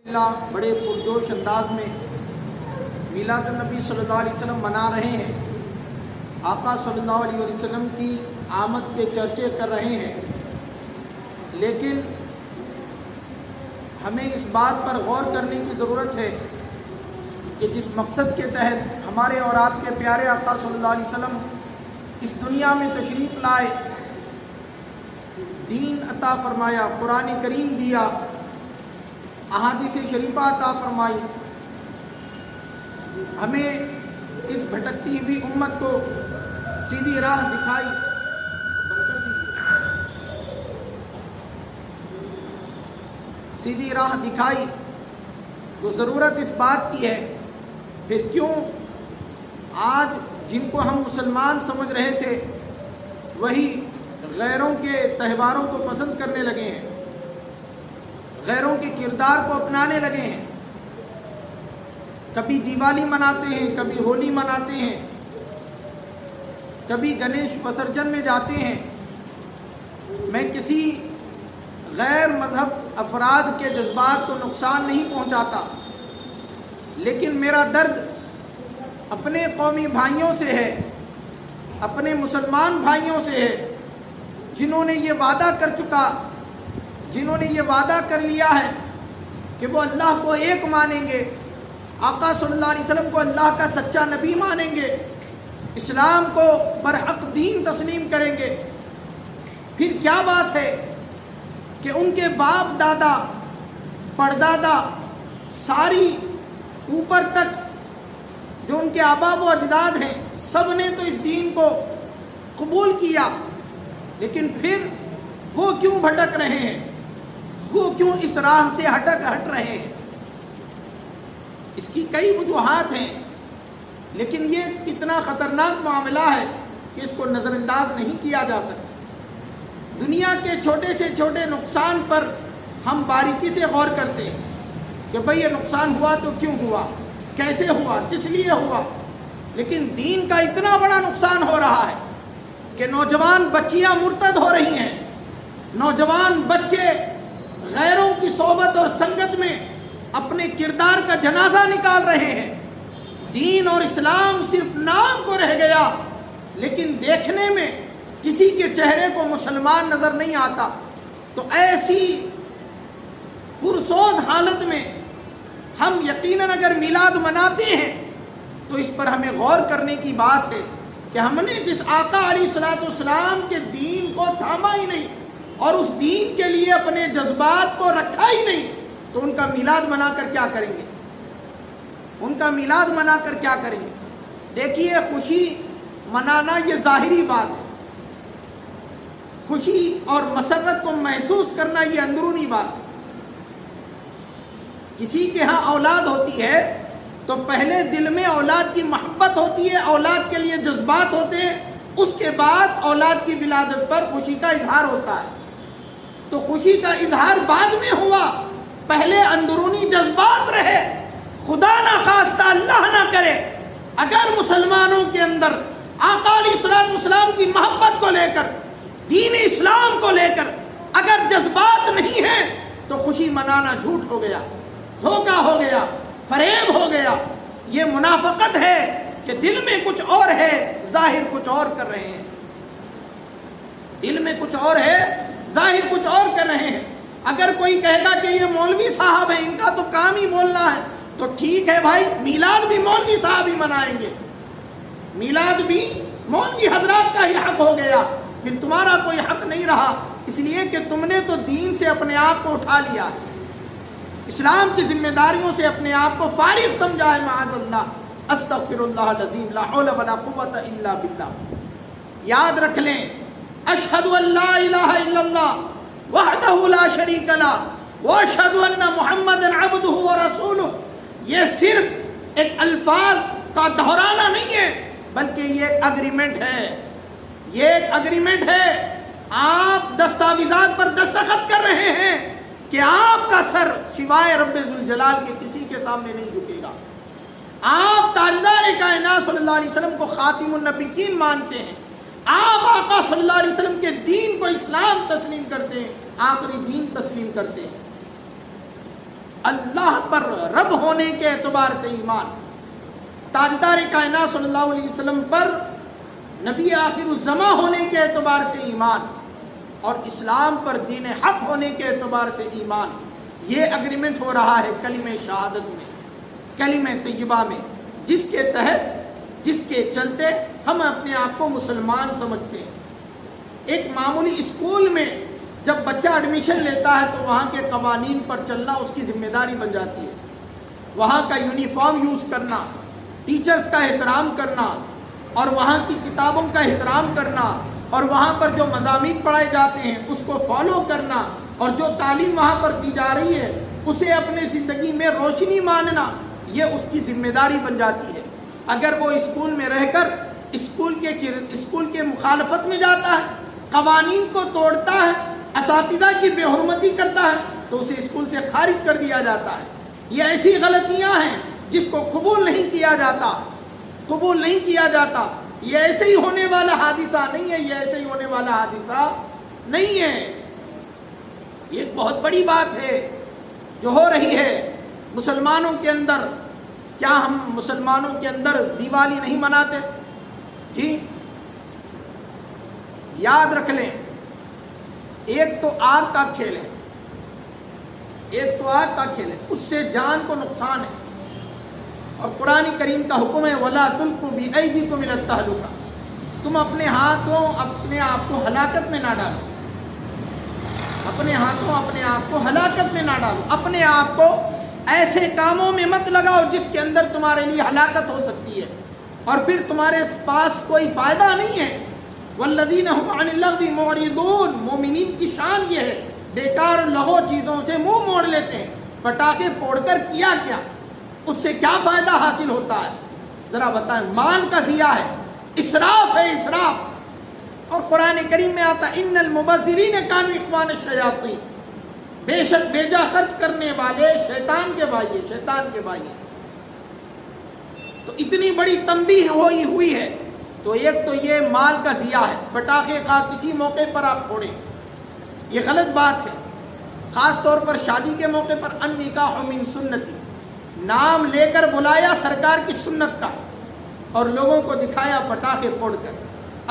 بڑے پرجوش انداز میں میلاد النبی صلی اللہ علیہ وسلم منا رہے ہیں، آقا صلی اللہ علیہ وسلم کی آمد کے چرچے کر رہے ہیں، لیکن ہمیں اس بات پر غور کرنے کی ضرورت ہے کہ جس مقصد کے تحت ہمارے اور آپ کے پیارے آقا صلی اللہ علیہ وسلم اس دنیا میں تشریف لائے، دین عطا فرمایا، قرآن کریم دیا، احادیث شریفہ عطا فرمائی، ہمیں اس بھٹکتی ہوئی امت کو سیدھی راہ دکھائی، سیدھی راہ دکھائی، تو ضرورت اس بات کی ہے پھر کیوں آج جن کو ہم مسلمان سمجھ رہے تھے وہی غیروں کے تہواروں کو پسند کرنے لگے ہیں، غیروں کے کردار کو اپنانے لگے ہیں، کبھی دیوالی مناتے ہیں، کبھی ہولی مناتے ہیں، کبھی گنیش وسرجن میں جاتے ہیں۔ میں کسی غیر مذہب افراد کے جذبات کو نقصان نہیں پہنچاتا، لیکن میرا درد اپنے قومی بھائیوں سے ہے، اپنے مسلمان بھائیوں سے ہے، جنہوں نے یہ وعدہ کر چکا، جنہوں نے یہ وعدہ کر لیا ہے کہ وہ اللہ کو ایک مانیں گے، آقا صلی اللہ علیہ وسلم کو اللہ کا سچا نبی مانیں گے، اسلام کو برحق دین تسلیم کریں گے۔ پھر کیا بات ہے کہ ان کے باپ دادا پردادا ساری اوپر تک جو ان کے آبا و اجداد ہیں سب نے تو اس دین کو قبول کیا، لیکن پھر وہ کیوں بھٹک رہے ہیں، وہ کیوں اس راہ سے ہٹ رہے ہیں؟ اس کی کئی وجوہات ہیں، لیکن یہ کتنا خطرناک معاملہ ہے کہ اس کو نظر انداز نہیں کیا جا سکتا۔ دنیا کے چھوٹے سے چھوٹے نقصان پر ہم باریکی سے غور کرتے ہیں کہ بھئی یہ نقصان ہوا تو کیوں ہوا، کیسے ہوا، کس لیے ہوا، لیکن دین کا اتنا بڑا نقصان ہو رہا ہے کہ نوجوان بچیاں مرتد ہو رہی ہیں، نوجوان بچے غیروں کی صحبت اور سنگت میں اپنے کردار کا جنازہ نکال رہے ہیں۔ دین اور اسلام صرف نام کو رہ گیا، لیکن دیکھنے میں کسی کے چہرے کو مسلمان نظر نہیں آتا۔ تو ایسی پرسوز حالت میں ہم یقیناً اگر میلاد مناتے ہیں تو اس پر ہمیں غور کرنے کی بات ہے کہ ہم نے جس آقا علیہ الصلوۃ والسلام کے دین کو تھاما ہی نہیں اور اس دین کے لیے اپنے جذبات کو رکھا ہی نہیں، تو ان کا میلاد منا کر کیا کریں گے؟ ان کا میلاد منا کر کیا کریں گے؟ دیکھیے، خوشی منانا یہ ظاہری بات ہے، خوشی اور مسرت کو محسوس کرنا یہ اندرونی بات ہے۔ کسی کے ہاں اولاد ہوتی ہے تو پہلے دل میں اولاد کی محبت ہوتی ہے، اولاد کے لیے جذبات ہوتے ہیں، اس کے بعد اولاد کی ولادت پر خوشی کا اظہار ہوتا ہے۔ تو خوشی کا اظہار بعد میں ہوا، پہلے اندرونی جذبات رہے۔ خدا نہ خواستہ، اللہ نہ کرے، اگر مسلمانوں کے اندر آقا علیہ الصلوۃ والسلام کی محبت کو لے کر، دین اسلام کو لے کر اگر جذبات نہیں ہیں تو خوشی منانا جھوٹ ہو گیا، دھوکہ ہو گیا، فریب ہو گیا۔ یہ منافقت ہے کہ دل میں کچھ اور ہے، ظاہر کچھ اور کر رہے ہیں، دل میں کچھ اور ہے، ظاہر کچھ اور کر رہے ہیں۔ اگر کوئی کہے گا کہ یہ مولوی صاحب ہیں، ان کا تو کام ہی بولنا ہے، تو ٹھیک ہے بھائی، میلاد بھی مولوی صاحب ہی منائیں گے، میلاد بھی مولوی حضرات کا ہی حق ہو گیا، پھر تمہارا کوئی حق نہیں رہا، اس لیے کہ تم نے تو دین سے اپنے آپ کو اٹھا لیا ہے، اسلام کی ذمہ داریوں سے اپنے آپ کو فارغ سمجھا ہے۔ معاذ اللہ، استغفر اللہ العظیم، لا حول ولا قوت الا باللہ۔ یاد رکھ لیں، اشہد ان لا الہ الا اللہ وحدہ لا شریک لہ واشہد ان محمدا عبدہ ورسولہ، یہ صرف ایک الفاظ کا دہرانا نہیں ہے، بلکہ یہ ایک اگریمنٹ ہے، یہ ایک اگریمنٹ ہے۔ آپ دستاویزات پر دستخط کر رہے ہیں کہ آپ کا سر سوائے رب ذوالجلال کے کسی کے سامنے نہیں جھکے گا۔ آپ تاجدار کائنات صلی اللہ علیہ وسلم کو خاتم النبیین مانتے ہیں، آپ آقا صلی اللہ علیہ وسلم کے دین کو اسلام تسلیم کرتے ہیں، آخری دین تسلیم کرتے ہیں۔ اللہ پر رب ہونے کے اعتبار سے ایمان، تاجدار کائنات صلی اللہ علیہ وسلم پر نبی آخر الزماں ہونے کے اعتبار سے ایمان، اور اسلام پر دین حق ہونے کے اعتبار سے ایمان، یہ اگریمنٹ ہو رہا ہے کلمہ شہادت میں، کلمہ طیبہ میں، جس کے تحت، جس کے چلتے ہم اپنے آپ کو مسلمان سمجھتے ہیں۔ ایک معمولی اسکول میں جب بچہ ایڈمیشن لیتا ہے تو وہاں کے قوانین پر چلنا اس کی ذمہ داری بن جاتی ہے، وہاں کا یونیفارم یوز کرنا، ٹیچرز کا احترام کرنا، اور وہاں کی کتابوں کا احترام کرنا، اور وہاں پر جو مضامین پڑھائے جاتے ہیں اس کو فالو کرنا، اور جو تعلیم وہاں پر دی جا رہی ہے اسے اپنے زندگی میں روشنی ماننا، یہ اس کی ذمہ داری بن جاتی ہے۔ اگر وہ اسکول میں رہ کر اسکول کے مخالفت میں جاتا ہے، قوانین کو توڑتا ہے، اساتذہ کی بے حرمتی کرتا ہے، تو اسے اسکول سے خارج کر دیا جاتا ہے۔ یہ ایسی غلطیاں ہیں جس کو قبول نہیں کیا جاتا، قبول نہیں کیا جاتا۔ یہ ایسے ہی ہونے والا حادثہ نہیں ہے، یہ ایسے ہی ہونے والا حادثہ نہیں ہے، یہ ایک بہت بڑی بات ہے جو ہو رہی ہے مسلمانوں کے اندر۔ کیا ہم مسلمانوں کے اندر دیوالی نہیں مناتے؟ جی، یاد رکھ لیں، ایک تو آگ کا کھیل ہے، ایک تو آگ کا کھیل ہے، اس سے جان کو نقصان ہے، اور قرآن کریم کا حکم ہے وَلَا تُلْقُوا بِأَيْدِيكُمْ إِلَى التَّهْلُكَةِ، تم اپنے ہاتھوں اپنے آپ کو ہلاکت میں نہ ڈالو، اپنے ہاتھوں اپنے آپ کو ہلاکت میں نہ ڈالو، اپنے آپ کو ایسے کاموں میں مت لگاؤ جس کے اندر تمہارے لیے ہلاکت ہو سکتی ہے، اور پھر تمہارے پاس کوئی فائدہ نہیں ہے۔ والذین هم عن اللغو معرضون، مومنین کی شان یہ ہے بیکار لغو چیزوں سے منہ موڑ لیتے ہیں۔ پٹاخے پھوڑ کر کیا کیا، اس سے کیا فائدہ حاصل ہوتا ہے؟ ذرا بتائیں، مال کا ضیاع ہے، اسراف ہے، اسراف۔ اور قرآن کریم میں آتا ان المبذرین کانوا اخوان الشیاطین، بے شک بیجا خرچ کرنے والے شیطان کے بھائی، شیطان کے بھائی۔ تو اتنی بڑی تنبیہ ہوئی ہے، تو ایک تو یہ مال کا ضیاع ہے، پٹاخے کا کسی موقع پر آپ پھوڑیں، یہ غلط بات ہے۔ خاص طور پر شادی کے موقع پر النکاح من سنتی، نام لے کر بلایا سرکار کی سنت کا، اور لوگوں کو دکھایا پٹاخے پھوڑ کر۔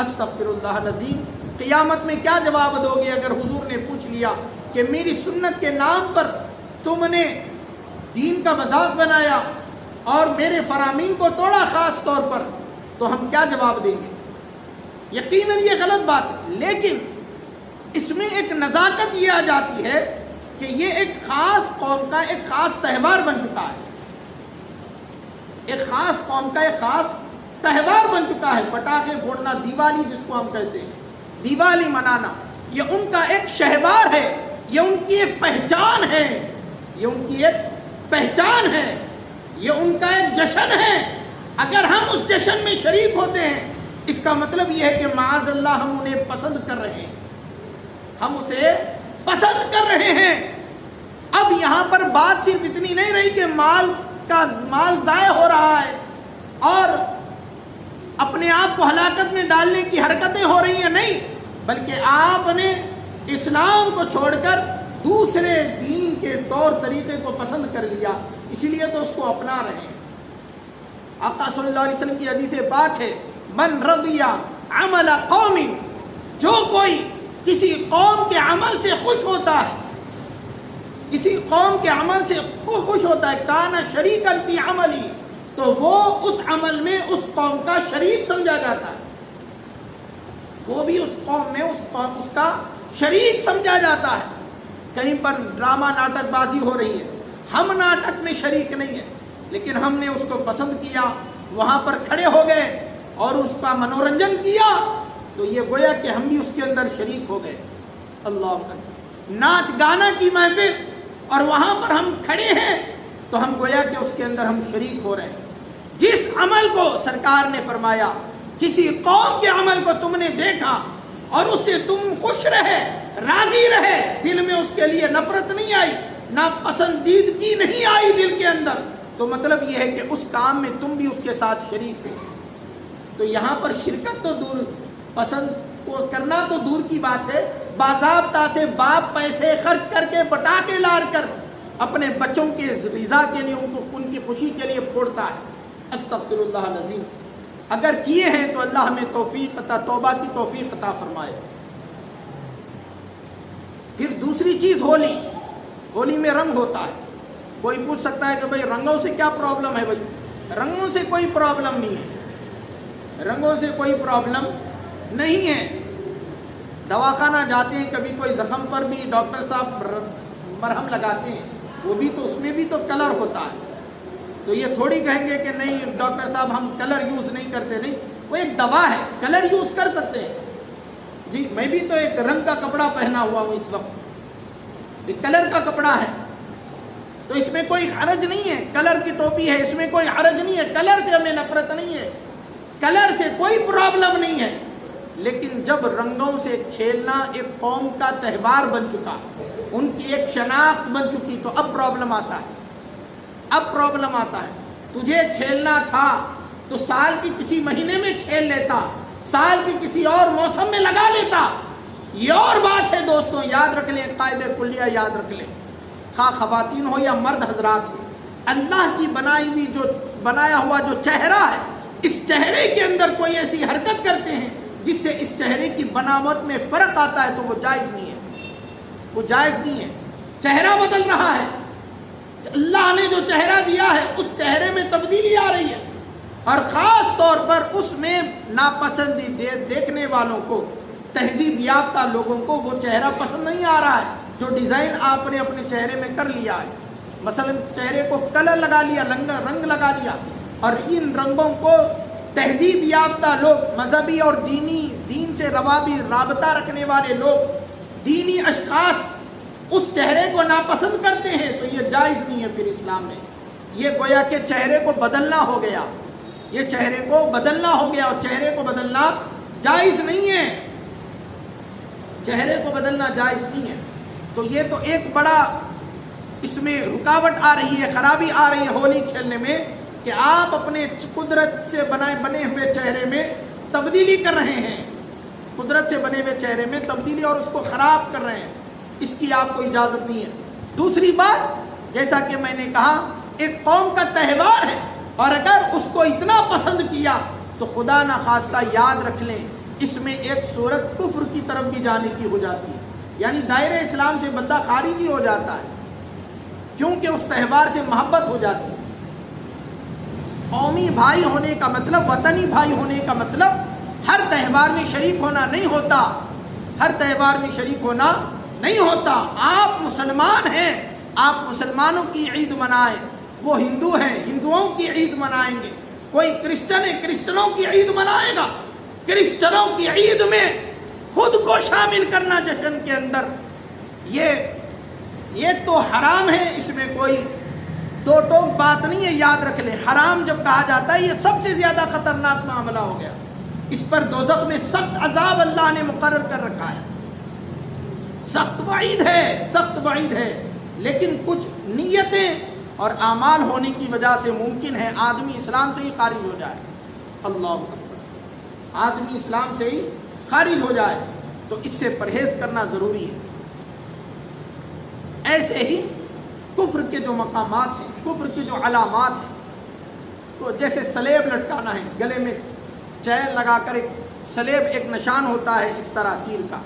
استغفر اللہ العظیم، قیامت میں کیا جواب دو گے اگر حضور نے پوچھ لیا کہ میری سنت کے نام پر تم نے دین کا مذاق بنایا اور میرے فرامین کو توڑا خاص طور پر، تو ہم کیا جواب دیں گے؟ یقیناً یہ غلط بات ہے، لیکن اس میں ایک نزاکت یہ آ جاتی ہے کہ یہ ایک خاص قوم کا ایک خاص تہوار بن چکا ہے، ایک خاص قوم کا ایک خاص تہوار بن چکا ہے۔ پٹاخے پھوڑنا، دیوالی جس کو ہم کہتے ہیں، دیوالی منانا، یہ ان کا ایک شہوار ہے، یہ ان کی ایک پہچان ہے، یہ ان کی ایک پہچان ہے، یہ ان کا ایک جشن ہے۔ اگر ہم اس جشن میں شریک ہوتے ہیں، اس کا مطلب یہ ہے کہ معاذ اللہ ہم انہیں پسند کر رہے ہیں، ہم اسے پسند کر رہے ہیں۔ اب یہاں پر بات صرف اتنی نہیں رہی کہ مال ضائع ہو رہا ہے اور اپنے آپ کو ہلاکت میں ڈالنے کی حرکتیں ہو رہی ہیں، نہیں، بلکہ آپ نے اسلام کو چھوڑ کر دوسرے دین کے طور طریقے کو پسند کر لیا، اسی لیے تو اس کو اپنا رہے ہیں۔ آقا صلی اللہ علیہ وسلم کی حدیث پاک ہے من رضی عمل قوم، جو کوئی کسی قوم کے عمل سے خوش ہوتا ہے، کسی قوم کے عمل سے خوش ہوتا ہے، کان شریکا فی عملی، تو وہ اس عمل میں اس قوم کا شریک سمجھا جاتا ہے، وہ بھی اس قوم میں اس کا شریک سمجھا جاتا ہے۔ کہیں پر ڈرامہ ناٹک بازی ہو رہی ہے، ہم ناٹک میں شریک نہیں ہیں، لیکن ہم نے اس کو پسند کیا، وہاں پر کھڑے ہو گئے اور اس کا منورنجن کیا، تو یہ گویا کہ ہم بھی اس کے اندر شریک ہو گئے۔ اللہ اکبر، ناچ گانا کی محفل اور وہاں پر ہم کھڑے ہیں تو ہم گویا کہ اس کے اندر ہم شریک ہو رہے ہیں۔ جس عمل کو سرکار نے فرمایا، کسی قوم کے عمل کو تم نے دیکھا اور اس سے تم خوش رہے، راضی رہے، دل میں اس کے لیے نفرت نہیں آئی، نہ پسندیدگی نہیں آئی دل کے اندر، تو مطلب یہ ہے کہ اس کام میں تم بھی اس کے ساتھ شریک ہو۔ تو یہاں پر شرکت تو دور، پسند کو کرنا تو دور کی بات ہے، باضابطہ سے باپ پیسے خرچ کر کے پٹاخے لار کر اپنے بچوں کے رضا کے لیے، ان کی خوشی کے لیے پھوڑتا ہے. استغفر اللہ العظیم. اگر کیے ہیں تو اللہ ہمیں توفیق عطا، توبہ کی توفیق عطا فرمائے. پھر دوسری چیز ہولی. ہولی میں رنگ ہوتا ہے. کوئی پوچھ سکتا ہے کہ بھئی رنگوں سے کیا پرابلم ہے؟ بھئی رنگوں سے کوئی پرابلم نہیں ہے، رنگوں سے کوئی پرابلم نہیں ہے. دواخانہ جاتے ہیں، کبھی کوئی زخم پر بھی ڈاکٹر صاحب مرہم لگاتے ہیں، وہ بھی تو اس میں بھی تو کلر ہوتا ہے. تو یہ تھوڑی کہیں گے کہ نہیں ڈاکٹر صاحب ہم کلر یوز نہیں کرتے. نہیں، وہ ایک دوا ہے، کلر یوز کر سکتے ہیں. جی میں بھی تو ایک رنگ کا کپڑا پہنا ہوا ہوں اس وقت، ایک کلر کا کپڑا ہے، تو اس میں کوئی حرج نہیں ہے. کلر کی ٹوپی ہے، اس میں کوئی حرج نہیں ہے. کلر سے ہمیں نفرت نہیں ہے، کلر سے کوئی پرابلم نہیں ہے. لیکن جب رنگوں سے کھیلنا ایک قوم کا تہوار بن چکا، ان کی ایک شناخت بن چکی، تو اب پرابلم آتا ہے. اب پرابلم آتا ہے. تجھے کھیلنا تھا تو سال کی کسی مہینے میں کھیل لیتا، سال کی کسی اور موسم میں لگا لیتا. یہ اور بات ہے دوستوں، یاد رکھ لیں، قاعدہ کلیہ یاد رکھ لیں. خواہ خواتین ہو یا مرد حضرات ہو، اللہ کی بنایا ہوا جو چہرہ ہے، اس چہرے کے اندر کوئی ایسی حرکت کرتے ہیں جس سے اس چہرے کی بناوٹ میں فرق آتا ہے، تو وہ جائز نہیں ہے. وہ جائز نہیں ہے. چہرہ بدل رہا ہے، اللہ نے جو چہرہ دیا ہے اس چہرے میں تبدیلی آ رہی ہے، اور خاص طور پر اس میں ناپسندی دیکھنے والوں کو، تہذیب یافتہ لوگوں کو وہ چہرہ پسند نہیں آ رہا ہے جو ڈیزائن آپ نے اپنے چہرے میں کر لیا ہے. مثلا چہرے کو کلر لگا لیا، رنگ لگا لیا، اور ان رنگوں کو تہذیب یافتہ لوگ، مذہبی اور دین سے رابطہ رکھنے والے لوگ، دینی اشخاص اس چہرے کو ناپسند کرتے ہیں، تو یہ جائز نہیں ہے. پھر اسلام میں یہ گویا کہ چہرے کو بدلنا ہو گیا، یہ چہرے کو بدلنا ہو گیا، اور چہرے کو بدلنا جائز نہیں ہے. چہرے کو بدلنا جائز نہیں ہے. تو یہ تو ایک بڑا اس میں رکاوٹ آ رہی ہے، خرابی آ رہی ہے ہولی کھیلنے میں، کہ آپ اپنے قدرت سے بنے ہوئے چہرے میں تبدیلی کر رہے ہیں. قدرت سے بنے ہوئے چہرے میں تبدیلی اور اس کو خراب کر رہے ہیں. اس کی آپ کو اجازت نہیں ہے. دوسری بات، جیسا کہ میں نے کہا، ایک قوم کا تہوار ہے، اور اگر اس کو اتنا پسند کیا تو خدا نخواستہ یاد رکھ لیں، اس میں ایک صورت کفر کی طرف بھی جانے کی ہو جاتی ہے. یعنی دائرہ اسلام سے بندہ خارج ہی ہو جاتا ہے، کیونکہ اس تہوار سے محبت ہو جاتی ہے. قومی بھائی ہونے کا مطلب، وطنی بھائی ہونے کا مطلب ہر تہوار میں شریک ہونا نہیں ہوتا. ہر تہوار میں شریک ہونا نہیں ہوتا. آپ مسلمان ہیں، آپ مسلمانوں کی عید منائیں. وہ ہندو ہیں، ہندوؤں کی عید منائیں گے. کوئی کرسچن ہے، کرسچنوں کی عید منائے گا. کرسچنوں کی عید میں خود کو شامل کرنا جشن کے اندر، یہ تو حرام ہے. اس میں کوئی دو ٹوک بات نہیں ہے. یاد رکھ لیں، حرام جب کہا جاتا ہے، یہ سب سے زیادہ خطرناک معاملہ ہو گیا. اس پر دوزخ میں سخت عذاب اللہ نے مقرر کر رکھا ہے. سخت وعید ہے، سخت وعید ہے. لیکن کچھ نیتیں اور اعمال ہونے کی وجہ سے ممکن ہے آدمی اسلام سے ہی خارج ہو جائے. اللہ اکبر، آدمی اسلام سے ہی خارج ہو جائے. تو اس سے پرہیز کرنا ضروری ہے. ایسے ہی کفر کے جو مقامات ہیں، کفر کے جو علامات ہیں، تو جیسے سلیب لٹکانا ہے، گلے میں چین لگا کر ایک سلیب، ایک نشان ہوتا ہے اس طرح تیر کا،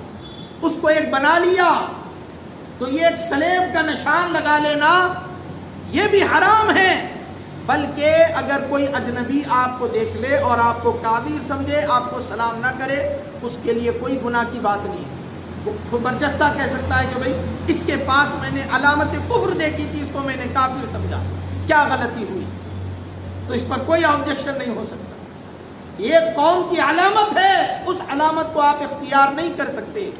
اس کو ایک بنا لیا، تو یہ ایک سلیب کا نشان لگا لینا یہ بھی حرام ہے. بلکہ اگر کوئی اجنبی آپ کو دیکھ لے اور آپ کو کافر سمجھے، آپ کو سلام نہ کرے، اس کے لیے کوئی گناہ کی بات نہیں ہے. وہ برجستہ کہہ سکتا ہے کہ بھئی اس کے پاس میں نے علامت کفر دیکھی تھی، اس کو میں نے کافر سمجھا، کیا غلطی ہوئی؟ تو اس پر کوئی آبجیکشن نہیں ہو سکتا. یہ قوم کی علامت ہے، اس علامت کو آپ اختیار نہیں کر سکتے.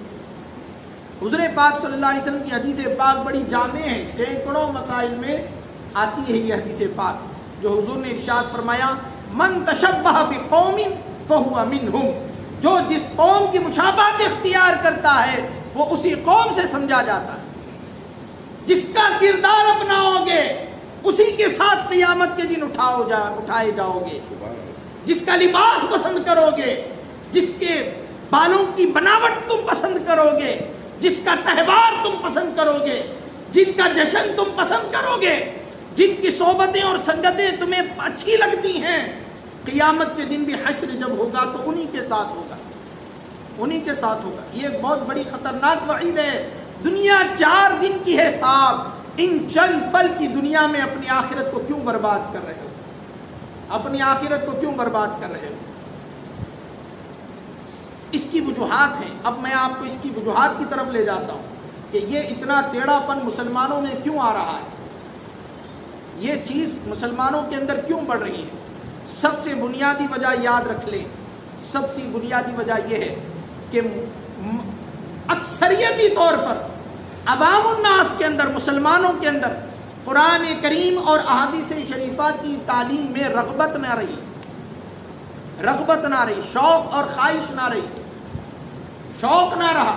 حضور پاک صلی اللہ علیہ وسلم کی حدیث پاک بڑی جامع ہے، سینکڑوں مسائل میں آتی ہے یہ حدیث پاک، جو حضور نے ارشاد فرمایا، من تشبہ بقوم فہو منہم، جو جس قوم کی مشابہت اختیار کرتا ہے وہ اسی قوم سے سمجھا جاتا ہے. جس کا کردار اپناؤ گے اسی کے ساتھ قیامت کے دن اٹھائے جاؤ گے. جس کا لباس پسند کرو گے، جس کے بالوں کی بناوٹ تم پسند کرو گے، جس کا تہوار تم پسند کرو گے، جن کا جشن تم پسند کرو گے، جن کی صحبتیں اور سنگتیں تمہیں اچھی لگتی ہیں، قیامت کے دن بھی حشر جب ہوگا تو انہی کے ساتھ ہوگا، انہی کے ساتھ ہوگا۔ یہ ایک بہت بڑی خطرناک وعید ہے۔ دنیا 4 دن کی ہے صاحب، ان چند پل کی دنیا میں اپنی آخرت کو کیوں برباد کر رہے ہو؟ اپنی آخرت کو کیوں برباد کر رہے ہو؟ اس کی وجوہات ہیں۔ اب میں آپ کو اس کی وجوہات کی طرف لے جاتا ہوں کہ یہ اتنا ٹیڑھا پن مسلمانوں میں کیوں آ رہا ہے، یہ چیز مسلمانوں کے اندر کیوں بڑھ رہی ہے۔ سب سے بنیادی وجہ یاد رکھ لیں، سب سے بنیادی وجہ یہ ہے کہ اکثریتی طور پر عوام الناس کے اندر، مسلمانوں کے اندر قرآن کریم اور احادیث شریفہ کی تعلیم میں رغبت نہ رہی، رغبت نہ رہی، شوق اور خواہش نہ رہی، شوق نہ رہا۔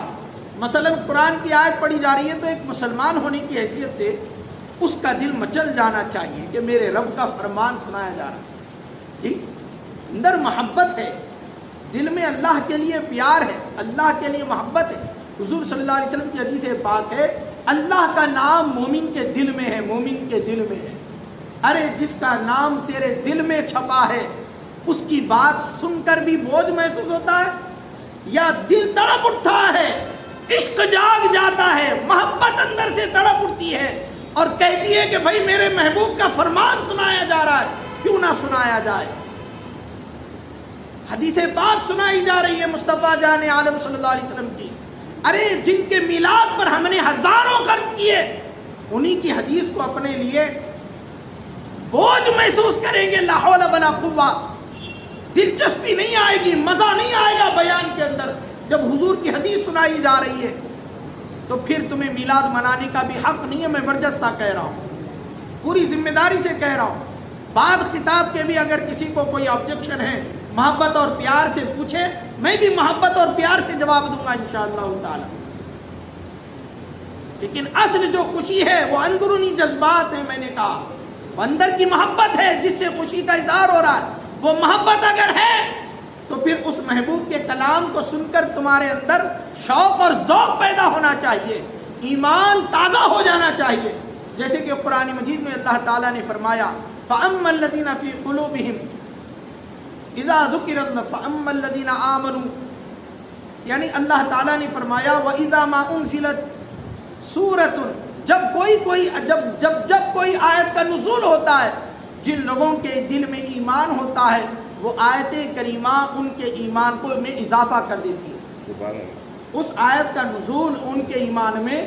مثلا قرآن کی آیت پڑھی جا رہی ہے تو ایک مسلمان ہونے کی حیثیت سے اس کا دل مچل جانا چاہیے کہ میرے رب کا فرمان سنایا جا رہا ہے، جی اندر محبت ہے، دل میں اللہ کے لیے پیار ہے، اللہ کے لیے محبت ہے۔ حضور صلی اللہ علیہ وسلم کی حدیث پاک ہے، اللہ کا نام مومن کے دل میں ہے، مومن کے دل میں ہے۔ ارے جس کا نام تیرے دل میں چھپا ہے، اس کی بات سن کر بھی بوجھ محسوس ہوتا ہے یا دل تڑپ اٹھتا ہے، عشق جاگ جاتا ہے، محبت اندر سے تڑپ اٹھتی ہے اور کہتی ہے کہ بھائی میرے محبوب کا فرمان سنایا جا رہا ہے، کیوں نہ سنایا جائے۔ حدیث پاک سنائی جا رہی ہے مصطفیٰ جان عالم صلی اللہ علیہ وسلم کی۔ ارے جن کے میلاد پر ہم نے ہزاروں خرچ کیے، انہی کی حدیث کو اپنے لیے بوجھ محسوس کریں گے، لا حول ولا قوہ، دلچسپی نہیں آئے گی، مزہ نہیں آئے گا بیان کے اندر۔ جب حضور کی حدیث سنائی جا رہی ہے تو پھر تمہیں میلاد منانے کا بھی حق نہیں ہے۔ میں برجستہ کہہ رہا ہوں، پوری ذمہ داری سے کہہ رہا ہوں۔ بعد خطاب کے بھی اگر کسی کو کوئی آبجیکشن ہے، محبت اور پیار سے پوچھے، میں بھی محبت اور پیار سے جواب دوں گا انشاءاللہ تعالی۔ لیکن اصل جو خوشی ہے وہ اندرونی جذبات ہیں، میں نے کہا وہ اندر کی محبت ہے جس سے خوشی کا اظہار ہو رہا ہے۔ وہ محبت اگر ہے تو پھر اس محبوب کے کلام کو سن کر تمہارے اندر شوق اور ذوق پیدا ہونا چاہیے، ایمان تازہ ہو جانا چاہیے۔ جیسے کہ قرآن مجید میں اللہ تعالیٰ نے فرمایا فَأَمَّا الَّذِينَ فِي قُلُوبِهِمْ اذا ذکر اللہ فاما الذین آمنوا، یعنی اللہ تعالیٰ نے فرمایا وَإِذَا مَا أُنزِلَتْ سُورَةٌ، جب کوئی آیت کا نزول ہوتا ہے، جن لوگوں کے دل میں ایمان ہوتا ہے وہ آیت کریمہ ان کے ایمان کو میں اضافہ کر دیتی ہے۔ سبحان اللہ۔ اس آیت کا نزول ان کے ایمان میں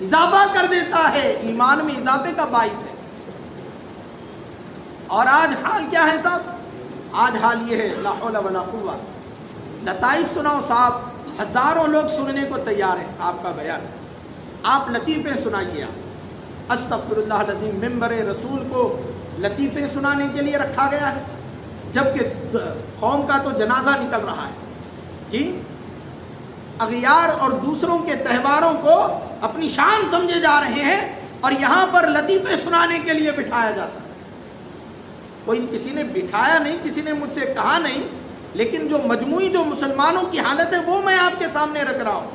اضافہ کر دیتا ہے، ایمان میں اضافے کا باعث ہے۔ اور آج حال کیا ہے صاحب؟ آج حال یہ ہے لا حول ولا قوہ۔ لطائف سناؤ صاحب، ہزاروں لوگ سننے کو تیار ہیں آپ کا بیان، آپ لطیفے سنائیے۔ استغفر اللہ العظیم، ممبر رسول کو لطیفے سنانے کے لیے رکھا گیا ہے جبکہ قوم کا تو جنازہ نکل رہا ہے، جی اغیار اور دوسروں کے تہواروں کو اپنی شان سمجھے جا رہے ہیں اور یہاں پر لطیفے سنانے کے لیے بٹھایا جاتا ہے۔ کوئی کسی نے بٹھایا نہیں، کسی نے مجھ سے کہا نہیں، لیکن جو مجموعی جو مسلمانوں کی حالت ہے وہ میں آپ کے سامنے رکھ رہا ہوں،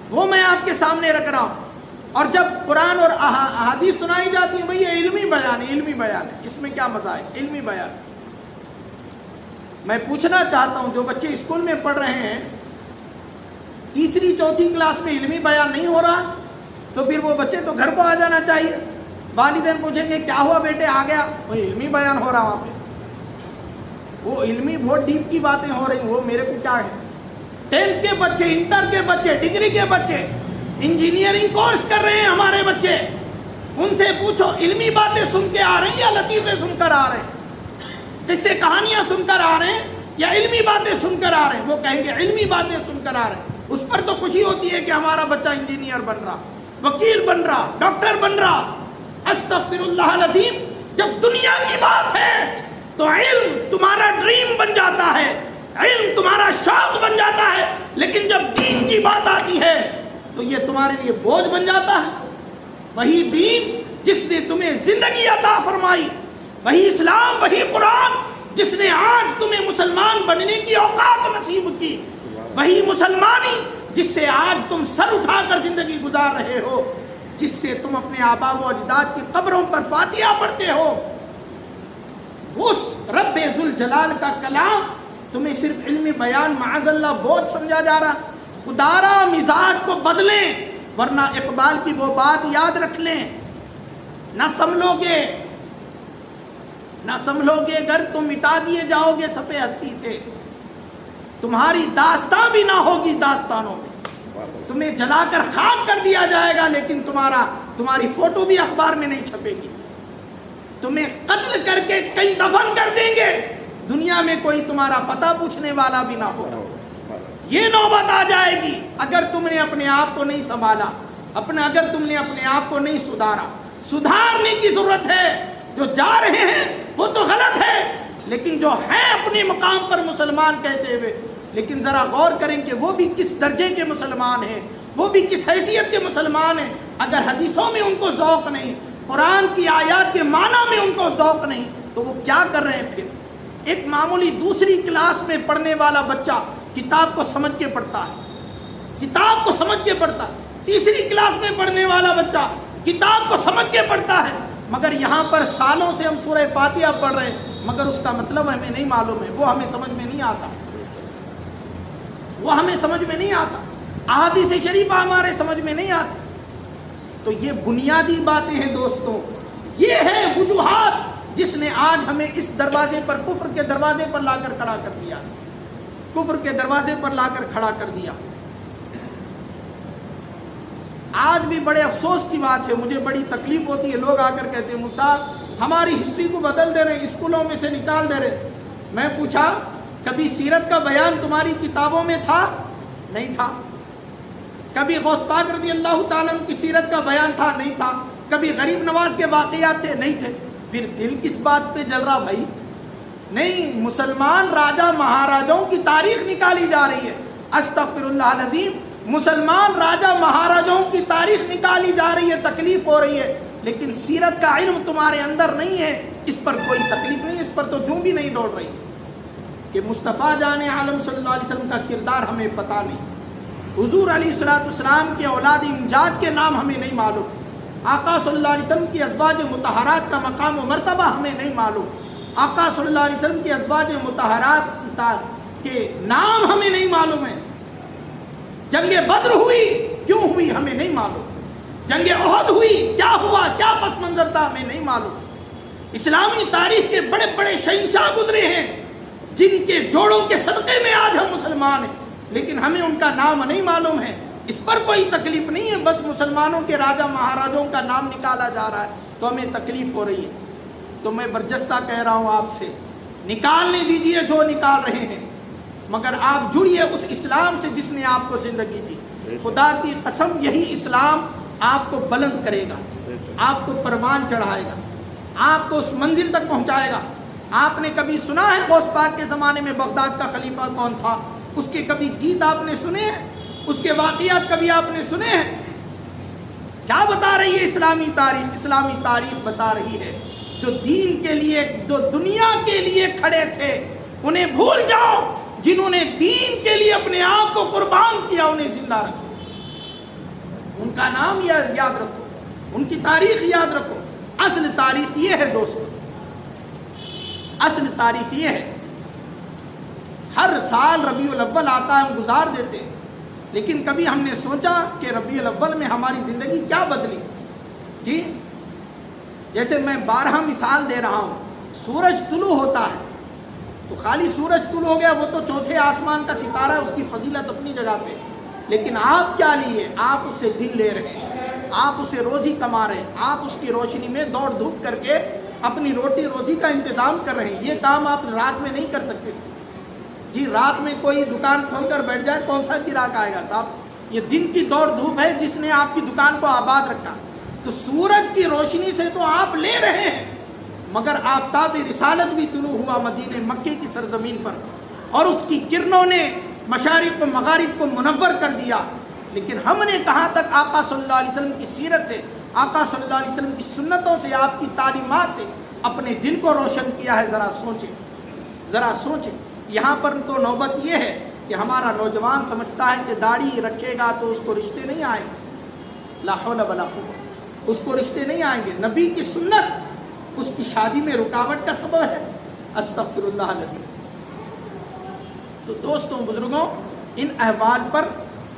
وہ میں آپ کے سامنے رکھ رہا ہوں۔ اور جب قرآن اور احادیث سنائی جاتی ہیں بھئی یہ علمی بیان ہے، علمی بیان ہے، اس میں کیا مزہ ہے؟ علمی بیان۔ میں پوچھنا چاہتا ہوں جو بچے اسکول میں پڑھ رہے ہیں، تیسری چوتھی کلاس میں علمی بیان نہیں ہو رہا تو پھر وہ بچے تو گھر کو آ جانا چاہیے۔ والدین پوچھیں گے کیا ہوا بیٹے، آ گیا؟ وہ علمی بیان ہو رہا وہاں پہ، وہ علمی بہت ڈیپ کی باتیں ہو رہی، وہ میرے کو کیا ہے؟ 10th کے بچے، انٹر کے بچے، ڈگری کے بچے، انجینئرنگ کورس کر رہے ہیں ہمارے بچے، ان سے پوچھو علمی باتیں سن کے آ رہے ہیں یا لطیفے سن کر آ رہے ہیں؟ کس سے کہانیاں سن کر آ رہے ہیں یا علمی باتیں سن کر آ رہے ہیں؟ وہ کہیں گے علمی باتیں سن کر آ رہے ہیں۔ اس پر تو خوشی ہوتی ہے کہ ہمارا بچہ انجینئر بن رہا، وکیل بن رہا، ڈاکٹر بن رہا۔ استغفر اللہ العظیم، جب دنیا کی بات ہے تو علم تمہارا ڈریم بن جاتا ہے، علم تمہارا شوق بن جاتا ہے، لیکن جب دین کی بات آتی ہے تو یہ تمہارے لیے بوجھ بن جاتا ہے۔ وہی دین جس نے تمہیں زندگی عطا فرمائی، وہی اسلام، وہی قرآن جس نے آج تمہیں مسلمان بننے کی اوقات نصیب کی، وہی مسلمانی جس سے آج تم سر اٹھا کر زندگی گزار رہے ہو، جس سے تم اپنے آبا و اجداد کی قبروں پر فاتحہ پڑھتے ہو، اس رب ذوالجلال کا کلام تمہیں صرف علم بیان معاذ اللہ بہت سمجھا جا رہا؟ خدا را مزاج کو بدلیں، ورنہ اقبال کی وہ بات یاد رکھ لیں، نہ سنبھلو گے اگر تم مٹا دیے جاؤ گے صفحے ہستی سے، تمہاری داستان بھی نہ ہوگی داستانوں میں، تمہیں جلا کر خاک کر دیا جائے گا، لیکن تمہاری فوٹو بھی اخبار میں نہیں چھپے گی، تمہیں قتل کر کے کہیں دفن کر دیں گے، دنیا میں کوئی تمہارا پتہ پوچھنے والا بھی نہ ہوگا۔ یہ نوبت آ جائے گی اگر تم نے اپنے آپ کو نہیں سنبھالا، اگر تم نے اپنے آپ کو نہیں سدھارنے کی ضرورت ہے۔ جو جا رہے ہیں وہ تو غلط ہے، لیکن جو ہیں اپنے مقام پر مسلمان کہتے ہوئے، لیکن ذرا غور کریں کہ وہ بھی کس درجے کے مسلمان ہیں، وہ بھی کس حیثیت کے مسلمان ہیں۔ اگر حدیثوں میں ان کو ذوق نہیں، قرآن کی آیات کے معنی میں ان کو ذوق نہیں، تو وہ کیا کر رہے ہیں پھر؟ ایک معمولی دوسری کلاس میں پڑھنے والا بچہ کتاب کو سمجھ کے پڑھتا ہے، کتاب کو سمجھ کے پڑھتا ہے، تیسری کلاس میں پڑھنے والا بچہ کتاب کو سمجھ کے پڑھتا ہے، مگر یہاں پر سالوں سے ہم سورہ فاتحہ پڑھ رہے ہیں، مگر اس کا مطلب ہمیں نہیں معلوم ہے، وہ ہمیں سمجھ میں نہیں آتا، وہ ہمیں سمجھ میں نہیں آتا، احادیث شریفہ ہمارے سمجھ میں نہیں آتی۔ تو یہ بنیادی باتیں ہیں دوستوں، یہ ہے وجوہات جس نے آج ہمیں اس دروازے پر، کفر کے دروازے پر لا کر کھڑا کر دیا، کفر کے دروازے پر لا کر کھڑا کر دیا۔ آج بھی بڑے افسوس کی بات ہے، مجھے بڑی تکلیف ہوتی ہے، لوگ آ کر کہتے ہیں موسیٰ ہماری ہسٹری کو بدل دے رہے ہیں، اسکولوں میں سے نکال دے رہے۔ میں پوچھا کبھی سیرت کا بیان تمہاری کتابوں میں تھا؟ نہیں تھا۔ کبھی غوث پاک رضی اللہ تعالیٰ عنہ کی سیرت کا بیان تھا؟ نہیں تھا۔ کبھی غریب نواز کے واقعات تھے؟ نہیں تھے۔ پھر دل کس بات پہ جل رہا بھائی؟ نہیں، مسلمان راجہ مہاراجوں کی تاریخ نکالی جا رہی ہے، استغفر اللہ العظیم، مسلمان راجہ مہاراجوں کی تاریخ نکالی جا رہی ہے، تکلیف ہو رہی ہے، لیکن سیرت کا علم تمہارے اندر نہیں ہے، اس پر کوئی تکلیف نہیں، اس پر تو جوں بھی نہیں دوڑ رہی کہ مصطفیٰ جان عالم صلی اللہ علیہ وسلم کا کردار ہمیں پتہ نہیں، حضور علیہ السلام کے اولاد امجاد کے نام ہمیں نہیں معلوم، آقا صلی اللہ علیہ وسلم کی ازواج مطہرات کا مقام و مرتبہ ہمیں نہیں معلوم، آقا صلی اللہ علیہ وسلم کی ازواج مطہرات کے نام ہمیں نہیں معلوم ہے، جنگ بدر ہوئی کیوں ہوئی ہمیں نہیں معلوم، جنگ احد ہوئی کیا ہوا، کیا پس منظر تھا ہمیں نہیں معلوم، اسلامی تاریخ کے بڑے بڑے شہنشاہ گزرے ہیں جن کے جوڑوں کے صدقے میں آج ہم مسلمان ہیں، لیکن ہمیں ان کا نام نہیں معلوم ہے، اس پر کوئی تکلیف نہیں ہے، بس مسلمانوں کے راجہ مہاراجوں کا نام نکالا جا رہا ہے تو ہمیں تکلیف ہو رہی ہے۔ تو میں برجستہ کہہ رہا ہوں آپ سے، نکالنے دیجئے جو نکال رہے ہیں، مگر آپ جڑیے اس اسلام سے جس نے آپ کو زندگی دی، خدا کی قسم یہی اسلام آپ کو بلند کرے گا، آپ کو پروان چڑھائے گا، آپ کو اس منزل تک پہنچائے گا۔ آپ نے کبھی سنا ہے غوث پاک کے زمانے میں بغداد کا خلیفہ کون تھا؟ اس کے کبھی گیت آپ نے سنے ہیں؟ اس کے واقعات کبھی آپ نے سنے ہیں؟ کیا بتا رہی ہے اسلامی تاریخ؟ اسلامی تاریخ بتا رہی ہے جو دین کے لیے، جو دنیا کے لیے کھڑے تھے انہیں بھول جاؤ، جنہوں نے دین کے لیے اپنے آپ کو قربان کیا انہیں زندہ رکھو، ان کا نام یاد رکھو، ان کی تاریخ یاد رکھو۔ اصل تاریخ یہ ہے دوستو، اصل تاریخ یہ ہے، ہر سال ربیع الاول آتا ہے ہم گزار دیتے ہیں، لیکن کبھی ہم نے سوچا کہ ربیع الاول میں ہماری زندگی کیا بدلی؟ جی جیسے میں بارہا مثال دے رہا ہوں، سورج طلوع ہوتا ہے تو خالی سورج طلوع ہو گیا، وہ تو چوتھے آسمان کا ستارہ ہے، اس کی فضیلت اپنی جگہ پہ، لیکن آپ کیا لیے؟ آپ اس سے دن لے رہے ہیں، آپ اسے روزی کما رہے ہیں، آپ اس کی روشنی میں دوڑ دھوپ کر کے اپنی روٹی روزی کا انتظام کر رہے ہیں۔ یہ کام آپ رات میں نہیں کر سکتے تھے جی، رات میں کوئی دکان کھول کر بیٹھ جائے کون سا گراہک آئے گا صاحب؟ یہ دن کی دوڑ دھوپ ہے جس نے آپ کی دکان کو آباد رکھا، تو سورج کی روشنی سے تو آپ لے رہے ہیں، مگر آفتاب رسالت بھی طلوع ہوا مدینہ مکے کی سرزمین پر، اور اس کی کرنوں نے مشارق و مغارب کو منور کر دیا، لیکن ہم نے کہاں تک آقا صلی اللہ علیہ وسلم کی سیرت سے، آقا صلی اللہ علیہ وسلم کی سنتوں سے، آپ کی تعلیمات سے اپنے دل کو روشن کیا ہے؟ ذرا سوچیں، ذرا سوچیں۔ یہاں پر تو نوبت یہ ہے کہ ہمارا نوجوان سمجھتا ہے کہ داڑھی رکھے گا تو اس کو رشتے نہیں آئیں گے، لا حول ولا قوت۔ اس کو رشتے نہیں آئیں گے. نبی کی سنت اس کی شادی میں رکاوٹ کا سبب ہے. استغفر اللہ العظیم. تو دوستوں بزرگوں، ان احوال پر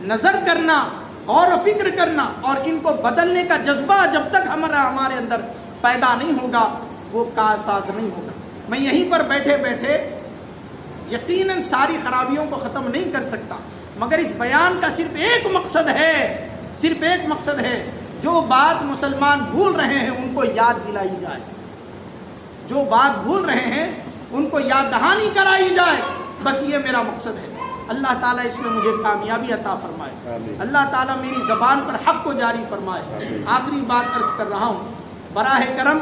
نظر کرنا، غور و فکر کرنا اور ان کو بدلنے کا جذبہ جب تک ہمارے اندر پیدا نہیں ہوگا وہ کارساز نہیں ہوگا. میں یہیں پر بیٹھے بیٹھے یقیناً ساری خرابیوں کو ختم نہیں کر سکتا، مگر اس بیان کا صرف ایک مقصد ہے، جو بات مسلمان بھول رہے ہیں ان کو یاد دلائی جائے، جو بات بھول رہے ہیں ان کو یاد دہانی کرائی جائے. بس یہ میرا مقصد ہے. اللہ تعالیٰ اس میں مجھے کامیابی عطا فرمائے. اللہ تعالیٰ میری زبان پر حق کو جاری فرمائے. آخری بات عرض کر رہا ہوں، براہ کرم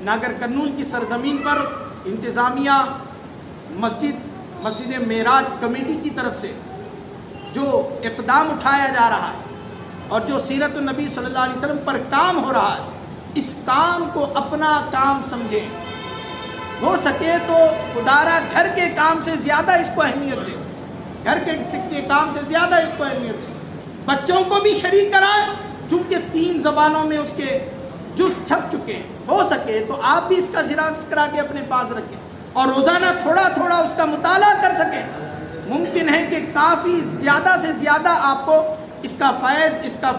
ناگر کرنول کی سرزمین پر انتظامیہ مسجد معراج کمیٹی کی طرف سے جو اقدام اٹھایا جا رہا ہے اور جو سیرت النبی صلی اللہ علیہ وسلم پر کام ہو رہا ہے، اس کام کو اپنا کام سمجھیں. ہو سکے تو خدارا گھر کے کام سے زیادہ اس کو اہمیت دیں، گھر کے کام سے زیادہ اس کو اہمیت دیں. بچوں کو بھی شریک کرائیں، چونکہ 3 زبانوں میں اس کے جز چھپ چکے ہیں. ہو سکے تو آپ بھی اس کا زیراکس کرا کے اپنے پاس رکھیں اور روزانہ تھوڑا تھوڑا اس کا مطالعہ کر سکیں. ممکن ہے کہ کافی زیادہ سے زیادہ آپ کو اس کا فیض، اس کا